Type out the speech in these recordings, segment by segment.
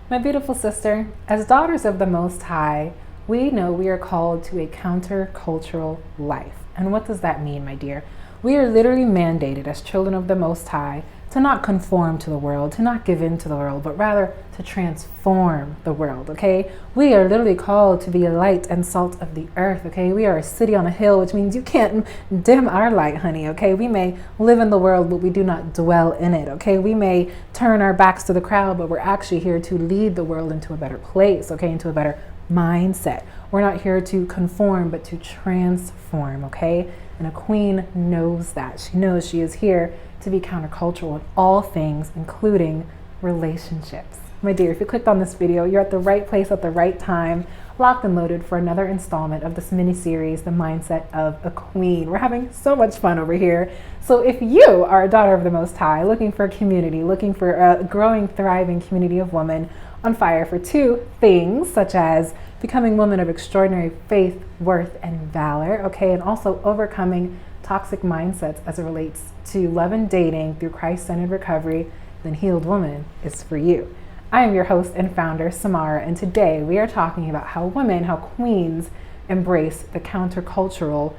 My beautiful sister, as daughters of the Most High, we know we are called to a countercultural life. And what does that mean, my dear? We are literally mandated as children of the Most High to not conform to the world, to not give in to the world, but rather to transform the world, okay? We are literally called to be a light and salt of the earth, okay? We are a city on a hill, which means you can't dim our light, honey, okay? We may live in the world, but we do not dwell in it, okay? We may turn our backs to the crowd, but we're actually here to lead the world into a better place, okay? Into a better mindset. We're not here to conform, but to transform, okay? And a queen knows that. She knows she is here to be countercultural in all things, including relationships. My dear, if you clicked on this video, you're at the right place at the right time, locked and loaded for another installment of this mini-series, The Mindset of a Queen. We're having so much fun over here. So if you are a daughter of the Most High, looking for a community, looking for a growing, thriving community of women on fire for two things, such as becoming women of extraordinary faith, worth, and valor, okay, and also overcoming toxic mindsets as it relates to love and dating through Christ-centered recovery, then Healed Woman is for you. I am your host and founder, Samara, and today we are talking about how women, how queens embrace the countercultural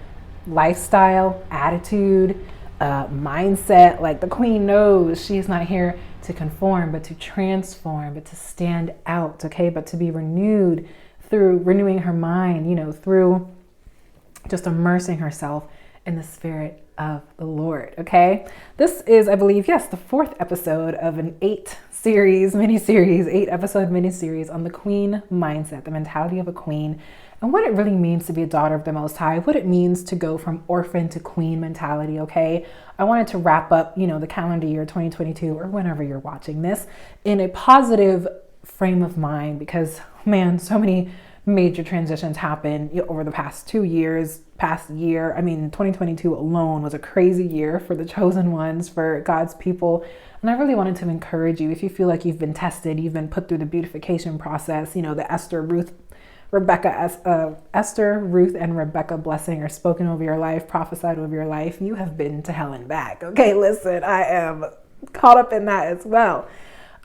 lifestyle, attitude, mindset. Like the queen knows she's not here to conform, but to transform, but to stand out, okay, but to be renewed through renewing her mind, through just immersing herself in the spirit of the Lord, okay? This is, I believe, yes, the fourth episode of an 8-episode mini-series on the queen mindset, the mentality of a queen, and what it really means to be a daughter of the Most High, what it means to go from orphan to queen mentality, okay? I wanted to wrap up, the calendar year 2022, or whenever you're watching this, in a positive frame of mind, because, man, so many major transitions happened over the past year. 2022 alone was a crazy year for the chosen ones, for God's people. And I really wanted to encourage you, if you feel like you've been tested, you've been put through the beautification process, the Esther, Ruth, and Rebecca blessing are spoken over your life, prophesied over your life. You have been to hell and back. Okay, listen, I am caught up in that as well.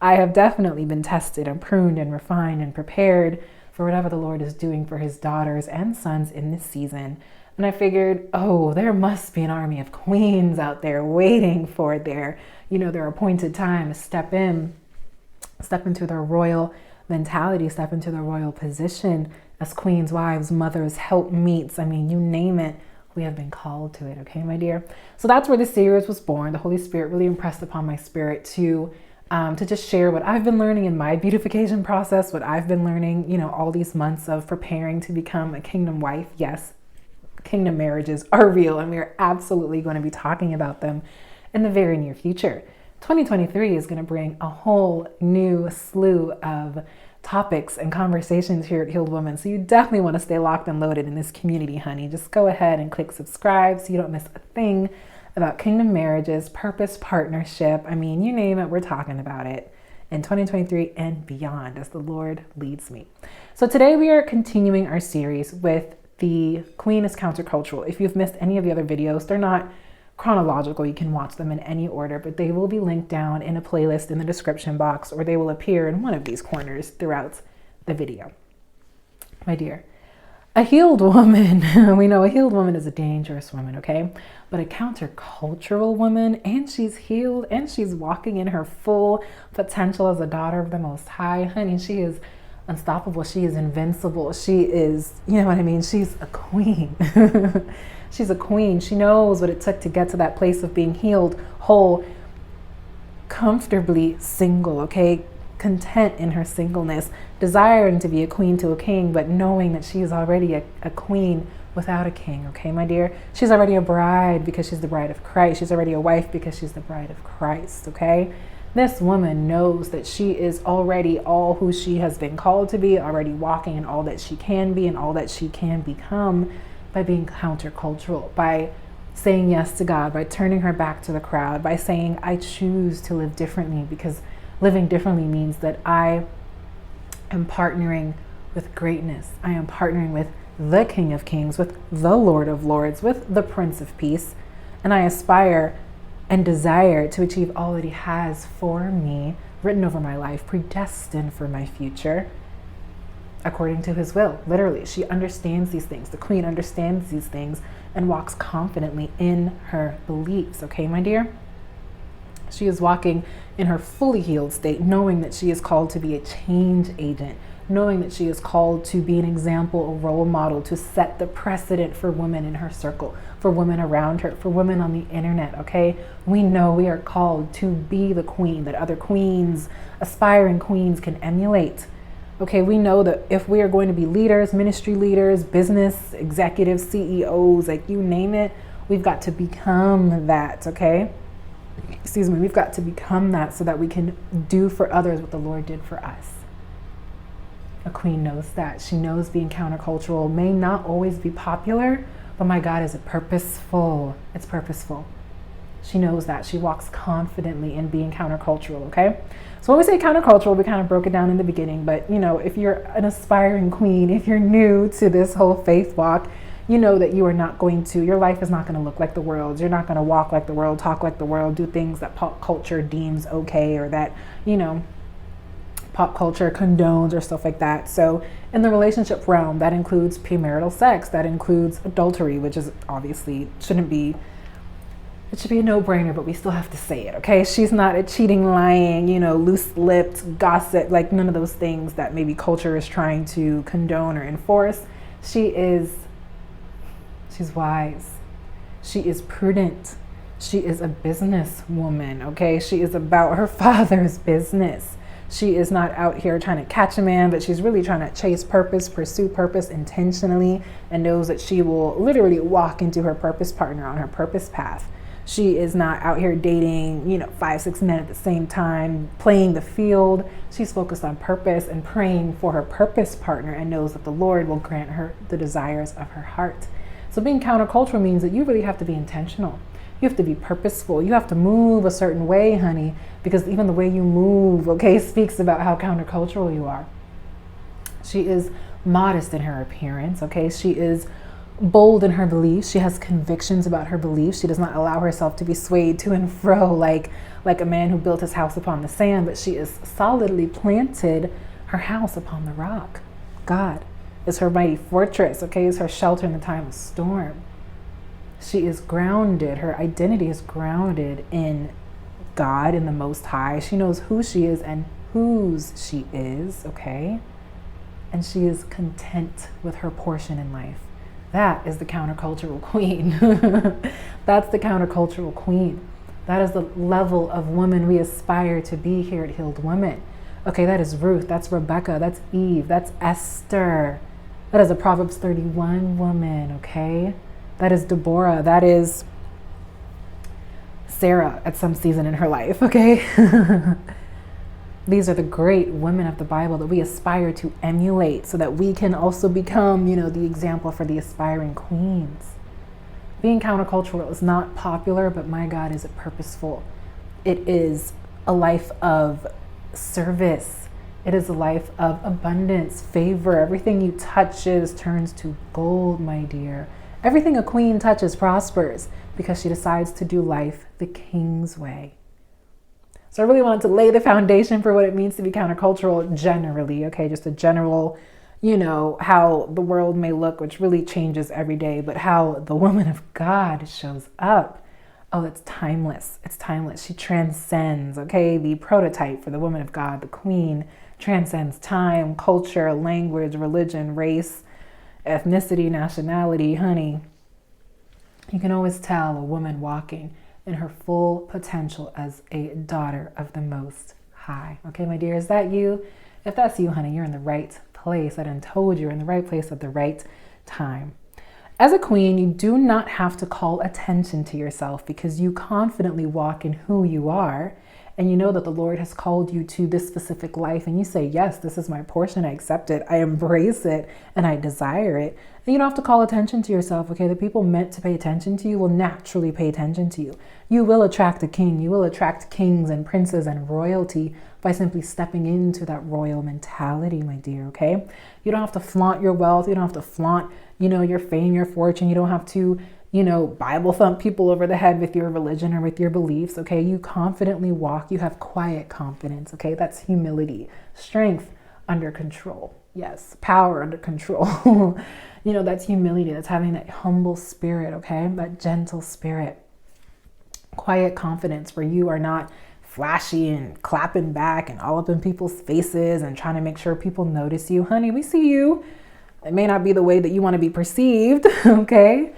I have definitely been tested and pruned and refined and prepared for whatever the Lord is doing for his daughters and sons in this season. And I figured, there must be an army of queens out there waiting for their appointed time to step into their royal mentality, step into their royal position as queens, wives, mothers, helpmeets. You name it. We have been called to it. Okay, my dear. So that's where this series was born. The Holy Spirit really impressed upon my spirit to just share what I've been learning in my beautification process, what I've been learning, all these months of preparing to become a kingdom wife. Yes, kingdom marriages are real, and we are absolutely going to be talking about them in the very near future. 2023 is going to bring a whole new slew of topics and conversations here at Healed Woman. So you definitely want to stay locked and loaded in this community, honey. Just go ahead and click subscribe so you don't miss a thing about kingdom marriages, purpose, partnership. You name it, we're talking about it in 2023 and beyond as the Lord leads me. So today we are continuing our series with the Queen is Countercultural. If you've missed any of the other videos, they're not chronological. You can watch them in any order, but they will be linked down in a playlist in the description box, or they will appear in one of these corners throughout the video. My dear, a healed woman, we know a healed woman is a dangerous woman, okay? But a countercultural woman, and she's healed, and she's walking in her full potential as a daughter of the Most High. Honey, she is unstoppable. She is invincible. She is, she's a queen. She's a queen. She knows what it took to get to that place of being healed, whole, comfortably single, okay? Content in her singleness, desiring to be a queen to a king, but knowing that she is already a queen without a king, okay, my dear? She's already a bride because she's the bride of Christ. She's already a wife because she's the bride of Christ, okay? This woman knows that she is already all who she has been called to be, already walking in all that she can be and all that she can become by being countercultural, by saying yes to God, by turning her back to the crowd, by saying, I choose to live differently, because living differently means that I am partnering with greatness. I am partnering with the King of Kings, with the Lord of Lords, with the Prince of Peace, and I aspire and desire to achieve all that he has for me written over my life, predestined for my future, according to his will. Literally, she understands these things. The queen understands these things and walks confidently in her beliefs. Okay, my dear? She is walking in her fully healed state, knowing that she is called to be a change agent, knowing that she is called to be an example, a role model, to set the precedent for women in her circle, for women around her, for women on the internet, okay? We know we are called to be the queen that other queens, aspiring queens, can emulate. Okay, we know that if we are going to be leaders, ministry leaders, business executives, CEOs, like you name it, we've got to become that, okay? Excuse me, we've got to become that so that we can do for others what the Lord did for us. A queen knows that. She knows being countercultural may not always be popular, but my God, is it purposeful? It's purposeful. She knows that. She walks confidently in being countercultural, okay? So when we say countercultural, we kind of broke it down in the beginning, but you know, if you're an aspiring queen, if you're new to this whole faith walk, you know that you are not going to, your life is not going to look like the world. You're not going to walk like the world, talk like the world, do things that pop culture deems okay, or that, you know, pop culture condones or stuff like that. So in the relationship realm, that includes premarital sex, that includes adultery, which is obviously it should be a no-brainer, but we still have to say it, okay? She's not a cheating, lying, you know, loose-lipped, gossip, like none of those things that maybe culture is trying to condone or enforce. She's wise. She is prudent. She is a businesswoman, okay? She is about her father's business. She is not out here trying to catch a man, but she's really trying to chase purpose, pursue purpose intentionally, and knows that she will literally walk into her purpose partner on her purpose path. She is not out here dating, you know, 5-6 men at the same time, playing the field. She's focused on purpose and praying for her purpose partner, and knows that the Lord will grant her the desires of her heart. So being countercultural means that you really have to be intentional. You have to be purposeful. You have to move a certain way, honey, because even the way you move, okay, speaks about how countercultural you are. She is modest in her appearance, okay? She is bold in her beliefs. She has convictions about her beliefs. She does not allow herself to be swayed to and fro like a man who built his house upon the sand, but she is solidly planted her house upon the rock. God is her mighty fortress, okay? Is her shelter in the time of storm. She is grounded. Her identity is grounded in God, in the Most High. She knows who she is and whose she is, okay? And she is content with her portion in life. That is the countercultural queen. That's the countercultural queen. That is the level of woman we aspire to be here at Healed Women. Okay, that is Ruth, that's Rebecca, that's Eve, that's Esther. That is a Proverbs 31 woman, okay? That is Deborah, that is Sarah at some season in her life, okay? These are the great women of the Bible that we aspire to emulate so that we can also become, you know, the example for the aspiring queens. Being countercultural is not popular, but my God, is it purposeful. It is a life of service. It is a life of abundance, favor. Everything you touches turns to gold, my dear. Everything a queen touches prospers because she decides to do life the king's way. So I really wanted to lay the foundation for what it means to be countercultural generally, okay? Just a general, you know, how the world may look, which really changes every day, but how the woman of God shows up. Oh, it's timeless. It's timeless. She transcends, okay? The prototype for the woman of God, the queen, transcends time, culture, language, religion, race, ethnicity, nationality. Honey, you can always tell a woman walking in her full potential as a daughter of the Most High. Okay, my dear, is that you? If that's you, honey, you're in the right place. I done told you, you're in the right place at the right time. As a queen, you do not have to call attention to yourself because you confidently walk in who you are, and you know that the Lord has called you to this specific life, and you say, yes, this is my portion, I accept it, I embrace it, and I desire it. And you don't have to call attention to yourself, okay? The people meant to pay attention to you will naturally pay attention to you. You will attract a king. You will attract kings and princes and royalty by simply stepping into that royal mentality, my dear, okay? You don't have to flaunt your wealth. You don't have to flaunt, you know, your fame, your fortune. You don't have to, Bible thump people over the head with your religion or with your beliefs, okay? You confidently walk, you have quiet confidence, okay? That's humility, strength under control. Yes, power under control. That's humility. That's having that humble spirit, okay? That gentle spirit. Quiet confidence where you are not flashy and clapping back and all up in people's faces and trying to make sure people notice you. Honey, we see you. It may not be the way that you want to be perceived, okay?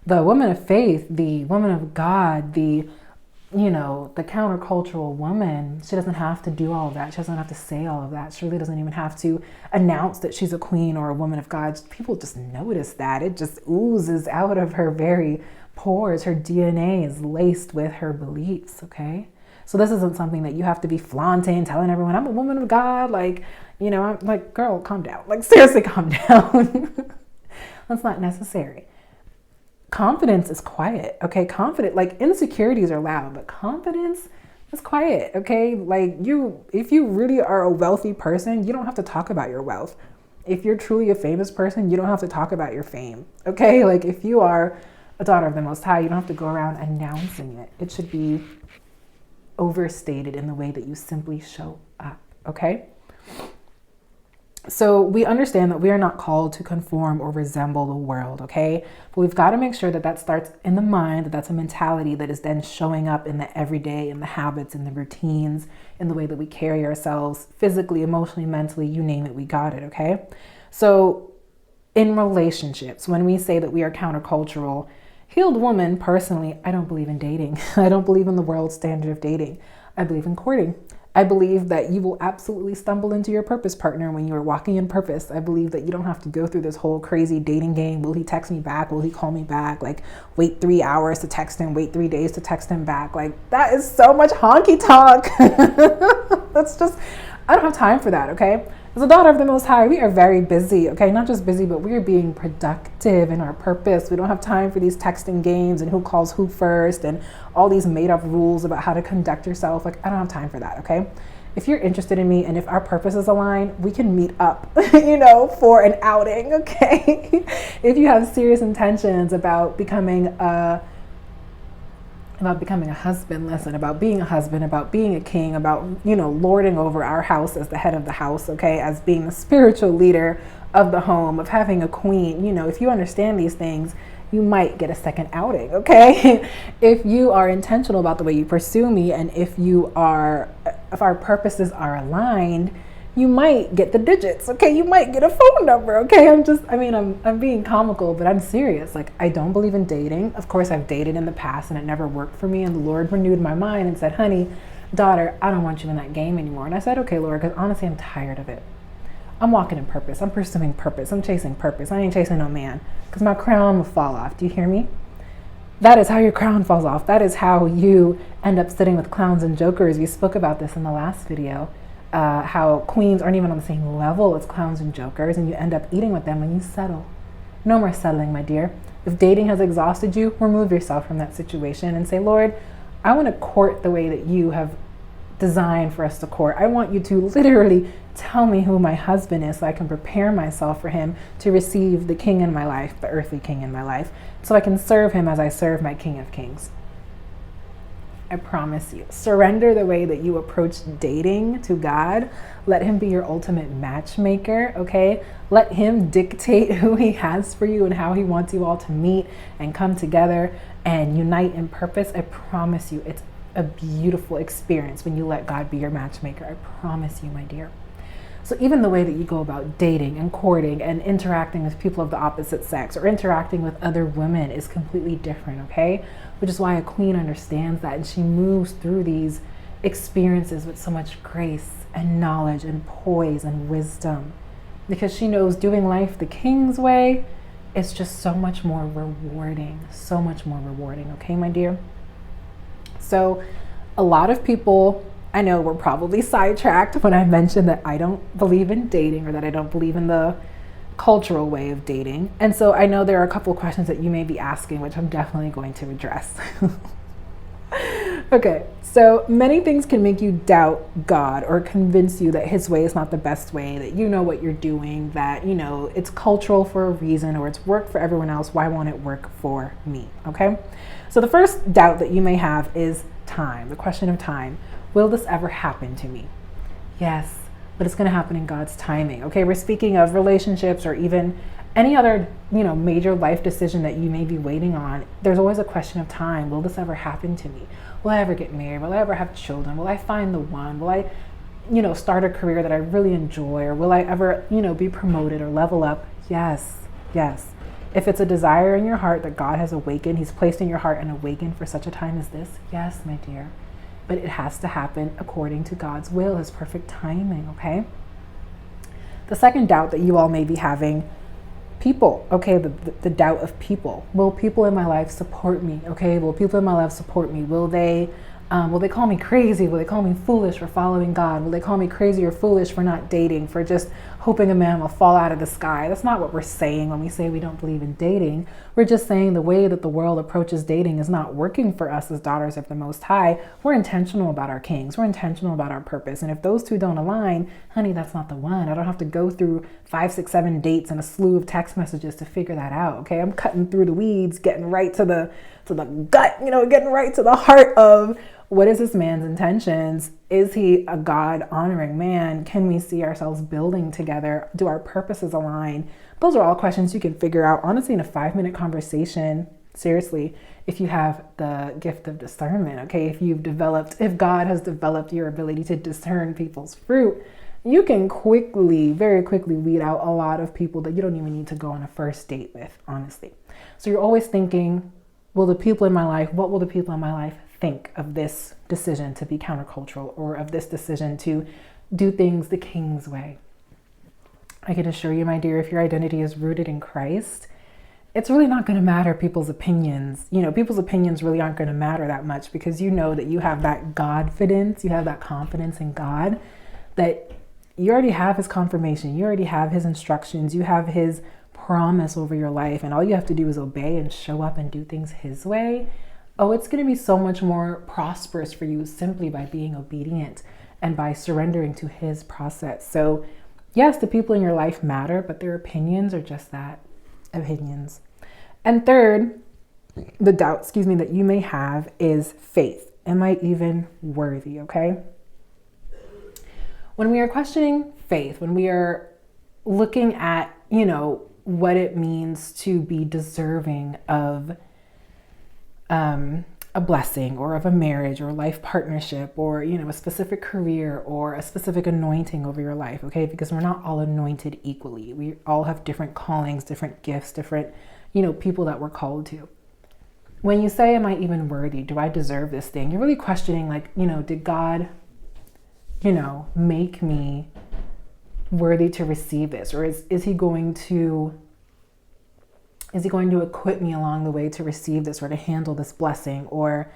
The woman of faith, the woman of God, the countercultural woman, she doesn't have to do all of that. She doesn't have to say all of that. She really doesn't even have to announce that she's a queen or a woman of God. People just notice that. It just oozes out of her very pores. Her DNA is laced with her beliefs, okay? So this isn't something that you have to be flaunting, telling everyone, I'm a woman of God. I'm like, girl, calm down. Like, seriously, calm down. That's not necessary. Confidence is quiet, okay? Insecurities are loud, but confidence is quiet, okay? If you really are a wealthy person, you don't have to talk about your wealth. If you're truly a famous person, you don't have to talk about your fame, okay? If you are a daughter of the Most High, you don't have to go around announcing it. It should be overstated in the way that you simply show up, okay? So we understand that we are not called to conform or resemble the world, okay? But we've got to make sure that starts in the mind, that's a mentality that is then showing up in the everyday, in the habits, in the routines, in the way that we carry ourselves physically, emotionally, mentally, you name it, we got it, okay? So in relationships, when we say that we are countercultural, healed woman, personally, I don't believe in dating. I don't believe in the world standard of dating. I believe in courting. I believe that you will absolutely stumble into your purpose partner when you are walking in purpose. I believe that you don't have to go through this whole crazy dating game. Will he text me back? Will he call me back? Wait 3 hours to text him, wait 3 days to text him back. That is so much honky tonk. I don't have time for that, okay? As a daughter of the Most High, we are very busy, okay? Not just busy, but we are being productive in our purpose. We don't have time for these texting games and who calls who first and all these made up rules about how to conduct yourself. I don't have time for that, okay? If you're interested in me and if our purposes align, we can meet up, for an outing, okay? If you have serious intentions about becoming a husband, listen, about being a husband, about being a king, about, lording over our house as the head of the house, okay, as being the spiritual leader of the home, of having a queen, if you understand these things, you might get a second outing, okay? If you are intentional about the way you pursue me and if our purposes are aligned, you might get the digits, okay? You might get a phone number, okay? I'm being comical, but I'm serious. I don't believe in dating. Of course, I've dated in the past and it never worked for me. And the Lord renewed my mind and said, honey, daughter, I don't want you in that game anymore. And I said, okay, Lord, because honestly, I'm tired of it. I'm walking in purpose. I'm pursuing purpose. I'm chasing purpose. I ain't chasing no man because my crown will fall off. Do you hear me? That is how your crown falls off. That is how you end up sitting with clowns and jokers. We spoke about this in the last video. How queens aren't even on the same level as clowns and jokers, and you end up eating with them when you settle. No more settling, my dear. If dating has exhausted you, remove yourself from that situation and say, Lord, I want to court the way that you have designed for us to court. I want you to literally tell me who my husband is so I can prepare myself for him to receive the king in my life, the earthly king in my life, so I can serve him as I serve my King of Kings. I promise you, surrender the way that you approach dating to God. Let him be your ultimate matchmaker, okay? Let him dictate who he has for you and how he wants you all to meet and come together and unite in purpose. I promise you, it's a beautiful experience when you let God be your matchmaker. I promise you, my dear. So even the way that you go about dating and courting and interacting with people of the opposite sex or interacting with other women is completely different, okay? Which is why a queen understands that and she moves through these experiences with so much grace and knowledge and poise and wisdom, because she knows doing life the king's way is just so much more rewarding, okay, my dear? So a lot of people, I know, were probably sidetracked when I mentioned that I don't believe in dating or that I don't believe in the cultural way of dating. And so I know there are a couple of questions that you may be asking, which I'm definitely going to address. Okay, so many things can make you doubt God or convince you that his way is not the best way, that you know what you're doing, that, it's cultural for a reason or it's worked for everyone else. Why won't it work for me? Okay, so the first doubt that you may have is time, the question of time. Will this ever happen to me? Yes, but it's going to happen in God's timing. Okay, we're speaking of relationships or even any other, major life decision that you may be waiting on. There's always a question of time. Will this ever happen to me? Will I ever get married? Will I ever have children? Will I find the one? Will I, start a career that I really enjoy? Or will I ever, be promoted or level up? Yes, yes. If it's a desire in your heart that God has awakened, he's placed in your heart and awakened for such a time as this, yes, my dear. But it has to happen according to God's will, his perfect timing, okay? The second doubt that you all may be having, people, okay, the doubt of people. Will people in my life support me? Okay, will people in my life support me? Will they call me crazy? Will they call me foolish for following God? Will they call me crazy or foolish for not dating, for just hoping a man will fall out of the sky? That's not what we're saying when we say we don't believe in dating. We're just saying the way that the world approaches dating is not working for us as daughters of the Most High. We're intentional about our kings. We're intentional about our purpose. And if those two don't align, honey, that's not the one. I don't have to go through 5, 6, 7 dates and a slew of text messages to figure that out. Okay, I'm cutting through the weeds, getting right to the gut, getting right to the heart of what is this man's intentions? Is he a God-honoring man? Can we see ourselves building together? Do our purposes align? Those are all questions you can figure out, honestly, in a 5-minute conversation. Seriously, if you have the gift of discernment, okay? If God has developed your ability to discern people's fruit, you can very quickly weed out a lot of people that you don't even need to go on a first date with, honestly. So you're always thinking, what will the people in my life think of this decision to be countercultural, or of this decision to do things the King's way? I can assure you, my dear, if your identity is rooted in Christ, it's really not going to matter people's opinions. People's opinions really aren't going to matter that much, because you know that you have that Godfidence, you have that confidence in God, that you already have his confirmation, you already have his instructions, you have his promise over your life, and all you have to do is obey and show up and do things his way. Oh, it's going to be so much more prosperous for you simply by being obedient and by surrendering to his process. So yes, the people in your life matter, but their opinions are just that, opinions. And third, the doubt, that you may have is faith. Am I even worthy? Okay. When we are questioning faith, when we are looking at, what it means to be deserving of a blessing, or of a marriage or a life partnership, or, a specific career or a specific anointing over your life. Okay. Because we're not all anointed equally. We all have different callings, different gifts, different, people that we're called to. When you say, am I even worthy? Do I deserve this thing? You're really questioning, did God, make me worthy to receive this? Or is he going to equip me along the way to receive this or to handle this blessing? Or,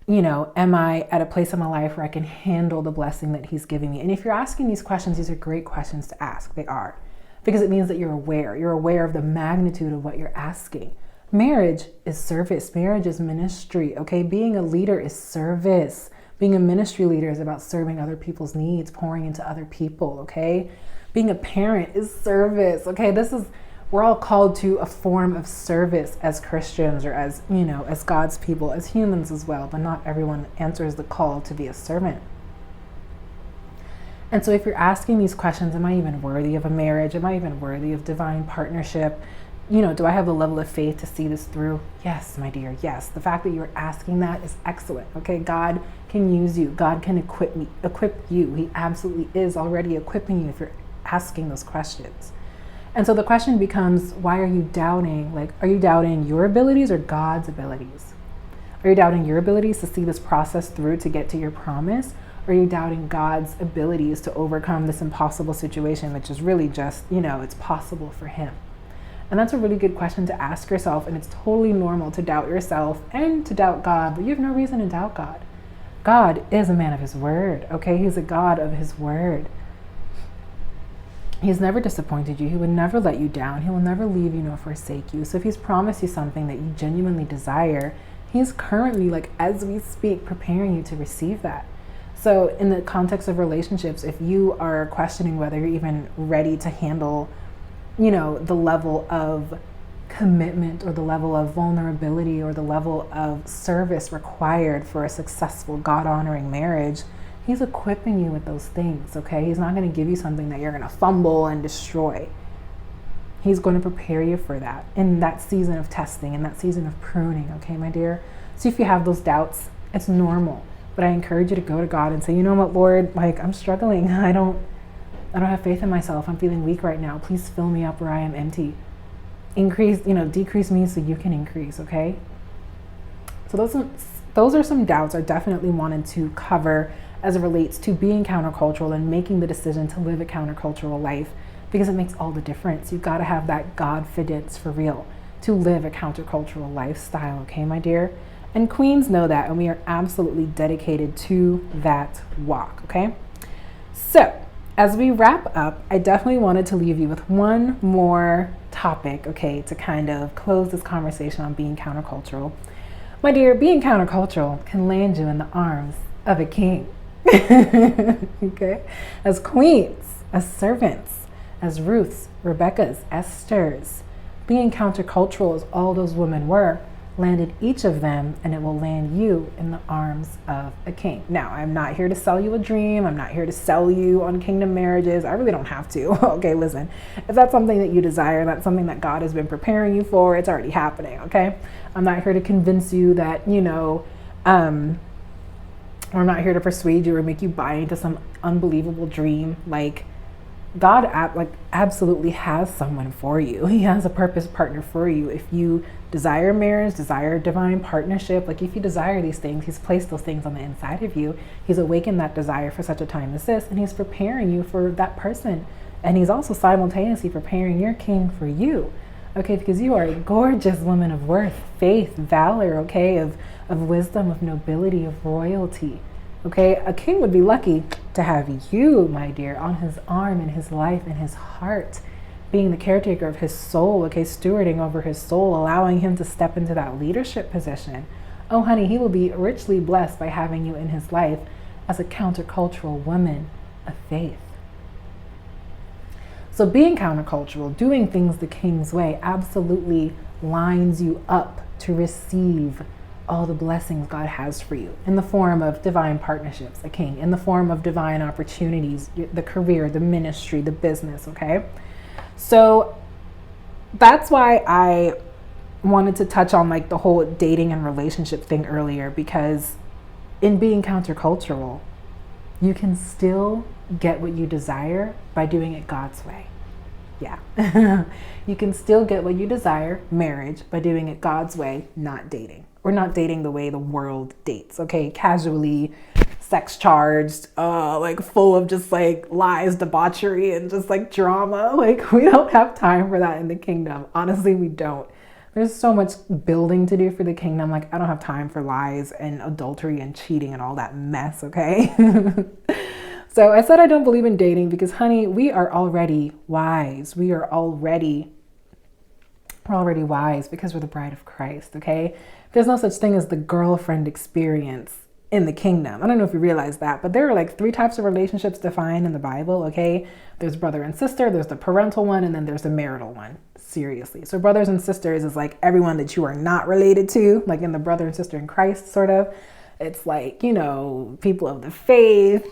am I at a place in my life where I can handle the blessing that he's giving me? And if you're asking these questions, these are great questions to ask. They are, because it means that you're aware of the magnitude of what you're asking. Marriage is service. Marriage is ministry. Okay. Being a leader is service. Being a ministry leader is about serving other people's needs, pouring into other people. Okay. Being a parent is service. Okay. We're all called to a form of service as Christians, or as, as God's people, as humans as well, but not everyone answers the call to be a servant. And so if you're asking these questions, am I even worthy of a marriage? Am I even worthy of divine partnership? Do I have the level of faith to see this through? Yes, my dear, yes. The fact that you're asking that is excellent. Okay, God can use you. God can equip you. He absolutely is already equipping you if you're asking those questions. And so the question becomes, why are you doubting? Are you doubting your abilities or God's abilities? Are you doubting your abilities to see this process through to get to your promise? Or are you doubting God's abilities to overcome this impossible situation, which is really just, it's possible for him? And that's a really good question to ask yourself. And it's totally normal to doubt yourself and to doubt God, but you have no reason to doubt God. God is a man of his word. Okay. He's a God of his word. He's never disappointed you. He would never let you down. He will never leave you nor forsake you. So if he's promised you something that you genuinely desire, He's currently, like, as we speak, preparing you to receive that. So in the context of relationships, if you are questioning whether you're even ready to handle, the level of commitment or the level of vulnerability or the level of service required for a successful, God-honoring marriage, he's equipping you with those things, okay? He's not going to give you something that you're going to fumble and destroy. He's going to prepare you for that in that season of testing, in that season of pruning, okay, my dear? So if you have those doubts, it's normal. But I encourage you to go to God and say, you know what, Lord, like, I'm struggling. I don't have faith in myself. I'm feeling weak right now. Please fill me up where I am empty. Decrease me so you can increase, okay? So those are some doubts I definitely wanted to cover as it relates to being countercultural and making the decision to live a countercultural life, because it makes all the difference. You've got to have that Godfidence for real to live a countercultural lifestyle, okay, my dear? And queens know that, and we are absolutely dedicated to that walk, okay? So, as we wrap up, I definitely wanted to leave you with one more topic, okay, to kind of close this conversation on being countercultural. My dear, being countercultural can land you in the arms of a king, okay? As queens, as servants, as Ruths, Rebeccas, Esthers. Being countercultural as all those women were, landed each of them, and it will land you in the arms of a king. Now, I'm not here to sell you a dream. I'm not here to sell you on kingdom marriages. I really don't have to. Okay, listen, if that's something that you desire, that's something that God has been preparing you for, it's already happening, okay? I'm not here to convince you that, or I'm not here to persuade you or make you buy into some unbelievable dream. Like, God absolutely has someone for you. He has a purpose partner for you. If you desire marriage, desire divine partnership, like if you desire these things, he's placed those things on the inside of you. He's awakened that desire for such a time as this, and he's preparing you for that person. And he's also simultaneously preparing your king for you, okay? Because you are a gorgeous woman of worth, faith, valor, okay? Of wisdom, of nobility, of royalty. Okay, a king would be lucky to have you, my dear, on his arm, in his life, in his heart, being the caretaker of his soul, okay, stewarding over his soul, allowing him to step into that leadership position. Oh, honey, he will be richly blessed by having you in his life as a countercultural woman of faith. So being countercultural, doing things the king's way, absolutely lines you up to receive all the blessings God has for you in the form of divine partnerships, a king, in the form of divine opportunities, the career, the ministry, the business, okay? So that's why I wanted to touch on like the whole dating and relationship thing earlier, because in being countercultural, you can still get what you desire by doing it God's way. Yeah. You can still get what you desire, marriage, by doing it God's way, not dating. Or not dating the way the world dates, okay? Casually, sex charged, like full of just like lies, debauchery, and just like drama. Like, we don't have time for that in the kingdom. Honestly, we don't. There's so much building to do for the kingdom. Like, I don't have time for lies and adultery and cheating and all that mess, okay? So I said I don't believe in dating because, honey, we are already wise. We're already wise because we're the bride of Christ, okay? There's no such thing as the girlfriend experience in the kingdom. I don't know if you realize that, but there are like 3 types of relationships defined in the Bible, okay? There's brother and sister, there's the parental one, and then there's the marital one. Seriously. So brothers and sisters is like everyone that you are not related to, like in the brother and sister in Christ, sort of. It's like, people of the faith,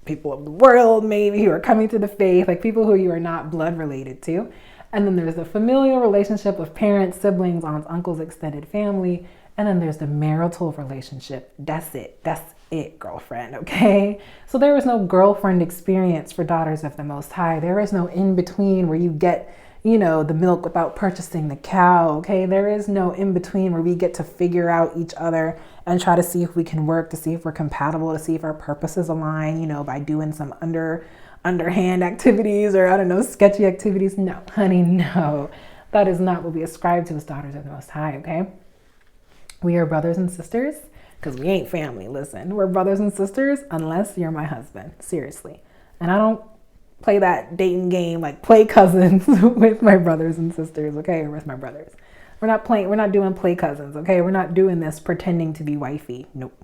people of the world maybe who are coming to the faith, like people who you are not blood related to. And then there's the familial relationship of parents, siblings, aunts, uncles, extended family. And then there's the marital relationship. That's it, girlfriend, okay? So there is no girlfriend experience for daughters of the Most High. There is no in-between where you get, the milk without purchasing the cow, okay? There is no in-between where we get to figure out each other and try to see if we can work, to see if we're compatible, to see if our purposes align, by doing some underhand activities or, I don't know, sketchy activities. No, honey, no. That is not what we ascribe to as daughters of the Most High, okay? We are brothers and sisters because we ain't family. Listen, we're brothers and sisters unless you're my husband. Seriously. And I don't play that dating game, like play cousins with my brothers and sisters, okay? Or with my brothers. We're not doing play cousins, okay? We're not doing this pretending to be wifey. Nope.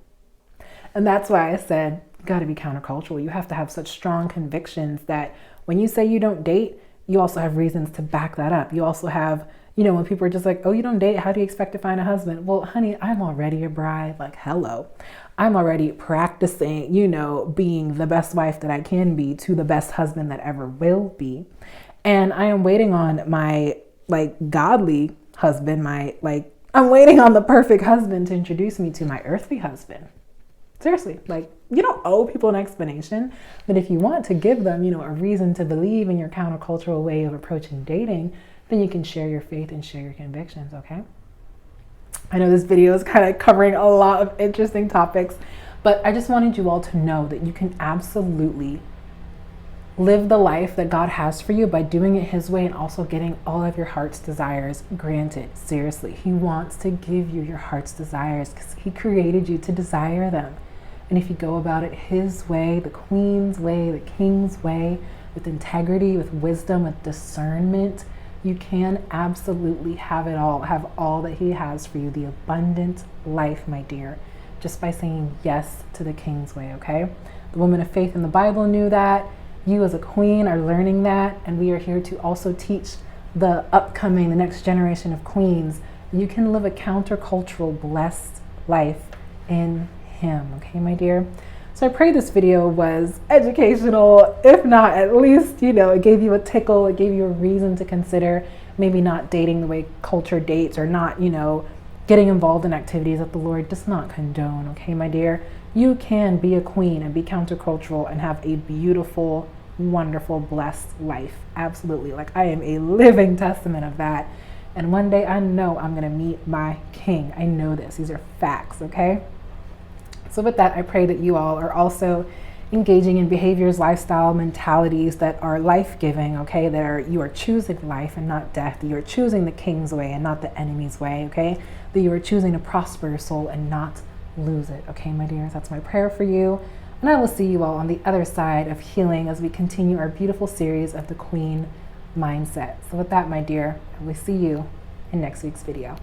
And that's why I said, you got to be countercultural. You have to have such strong convictions that when you say you don't date, you also have reasons to back that up. You also have, when people are just like, oh, you don't date, how do you expect to find a husband? Well, honey, I'm already a bride. Like, hello. I'm already practicing, being the best wife that I can be to the best husband that ever will be. And I am waiting on my godly husband, I'm waiting on the perfect husband to introduce me to my earthly husband. Seriously, you don't owe people an explanation, but if you want to give them, a reason to believe in your countercultural way of approaching dating, then you can share your faith and share your convictions, okay? I know this video is kind of covering a lot of interesting topics, but I just wanted you all to know that you can absolutely live the life that God has for you by doing it His way and also getting all of your heart's desires granted. Seriously, He wants to give you your heart's desires because He created you to desire them. And if you go about it His way, the Queen's way, the King's way, with integrity, with wisdom, with discernment, you can absolutely have it all, have all that He has for you, the abundant life, my dear, just by saying yes to the King's way, okay? The woman of faith in the Bible knew that. You as a queen are learning that, and we are here to also teach the next generation of queens. You can live a countercultural, blessed life in Him, okay, my dear? So I pray this video was educational. If not, at least, it gave you a tickle, it gave you a reason to consider maybe not dating the way culture dates, or not, getting involved in activities that the Lord does not condone, okay, my dear? You can be a queen and be countercultural and have a beautiful, wonderful, blessed life. Absolutely. I am a living testament of that. And one day I know I'm going to meet my King. I know this. These are facts, okay? So with that, I pray that you all are also engaging in behaviors, lifestyle, mentalities that are life-giving, okay? You are choosing life and not death. That you are choosing the King's way and not the enemy's way, okay? That you are choosing to prosper your soul and not lose it, okay, my dears? That's my prayer for you. And I will see you all on the other side of healing as we continue our beautiful series of the Queen Mindset. So with that, my dear, I will see you in next week's video.